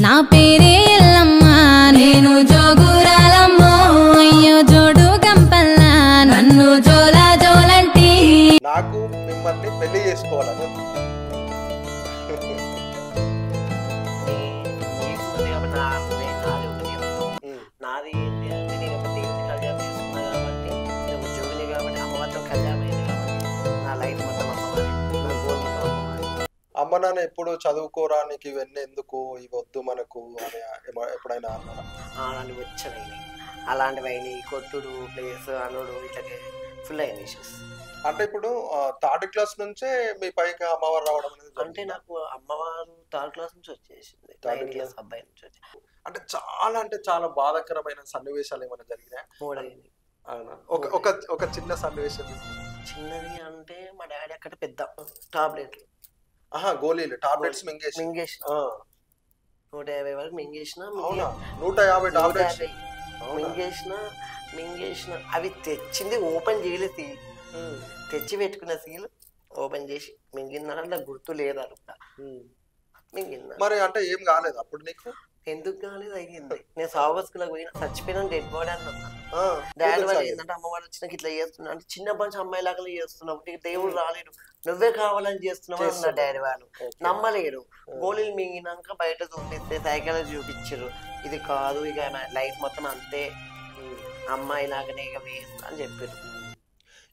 నా పేరే ఎల్లమ్మ నేను జోగురాలమ్మో అయ్యో జోడు గంపల్ల నన్ను జోలా జోలంటి నాకు మిమ్మల్ని పెళ్లి చేసుకోవాలని నాది ఏంటి అంటే నేను ఒక దేవుని కళ్యాణం చేసుకున్నా కాబట్టి నేను ఉద్యోగిని కాబట్టి అమ్మవారితో కళ్యాణం అయింది కాబట్టి నా లైఫ్ మొత్తం అమ్మవారి నా గోల్ మొత్తం అమ్మవారి. అమ్మ నాన్న ఎప్పుడు చదువుకోరానికి ఇవన్నీ ఎందుకు ఇవి వద్దు మనకు అని ఎప్పుడైనా అన్నారా? నన్ను వచ్చాయి అలాంటివి అయినాయి, కొట్టుడు ప్లేస్ అనుడు ఇట్లా ఫుల్ అయిన ఇష్యూస్. అంటే ఇప్పుడు థర్డ్ క్లాస్ నుంచే మీ పైకి అమ్మవారు రావడం అనేది అంటే నాకు అమ్మవారు థర్డ్ క్లాస్ నుంచి వచ్చేసింది, 9 years అబ్బాయి నుంచి వచ్చేసింది. అంటే చాలా బాధాకరమైన సన్నివేశాలు ఏమైనా జరిగినాయి? మూడైంది. ఒక చిన్న సన్నివేశం. చిన్నది అంటే మా డాడీ అక్కడ పెద్ద టాబ్లెట్లు గోళీలు టాబ్లెట్స్ మింగేసిన 150 వరకు మింగేసిన 150 టాబ్లెట్స్ మింగేసిన అవి తెచ్చింది ఓపెన్ చేయలేదు, సీల్ తెచ్చి పెట్టుకున్న సీల్ ఓపెన్ చేసి మింగిందని అట్లా గుర్తు లేదు అనుకుంటా. మింగిందా మరి అంటే ఏం కాలేదు అప్పుడు నీకు? ఎందుకు కాలేదు, అయ్యింది. నేను సావస్కులకు పోయిన చచ్చిపోయినా డెడ్ బాడీ అని అన్నా. డాడీ వాళ్ళు ఏంటంటే అమ్మవారు వచ్చినాక ఇట్లా చేస్తున్నా అంటే చిన్న పంచి అమ్మాయి లాగా చేస్తున్నావు, నీకు దేవుడు రాలేడు, నువ్వే కావాలని చేస్తున్నావు అన్న డాడీ వాళ్ళు. నమ్మలేరు. గోళీలు మింగినాక బయట చూపిస్తే సైకిల్ చూపించారు, ఇది కాదు ఇక లైఫ్ మొత్తం అంతే అమ్మాయి లాగానే ఇక వేస్తా అని చెప్పారు.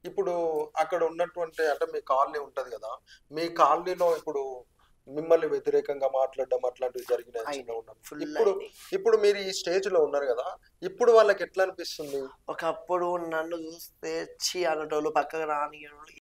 ఇప్పుడు అక్కడ ఉన్నటువంటి అంటే మీ కాలనీ ఉంటది కదా, మీ కాలనీలో ఇప్పుడు మిమ్మల్ని వ్యతిరేకంగా మాట్లాడడం అట్లాంటివి జరిగినాయి? ఇప్పుడు మీరు ఈ స్టేజ్ లో ఉన్నారు కదా, ఇప్పుడు వాళ్ళకి ఎట్లా అనిపిస్తుంది? ఒకప్పుడు నన్ను చూస్తే చీ అనటోళ్ళు, పక్కకు రాని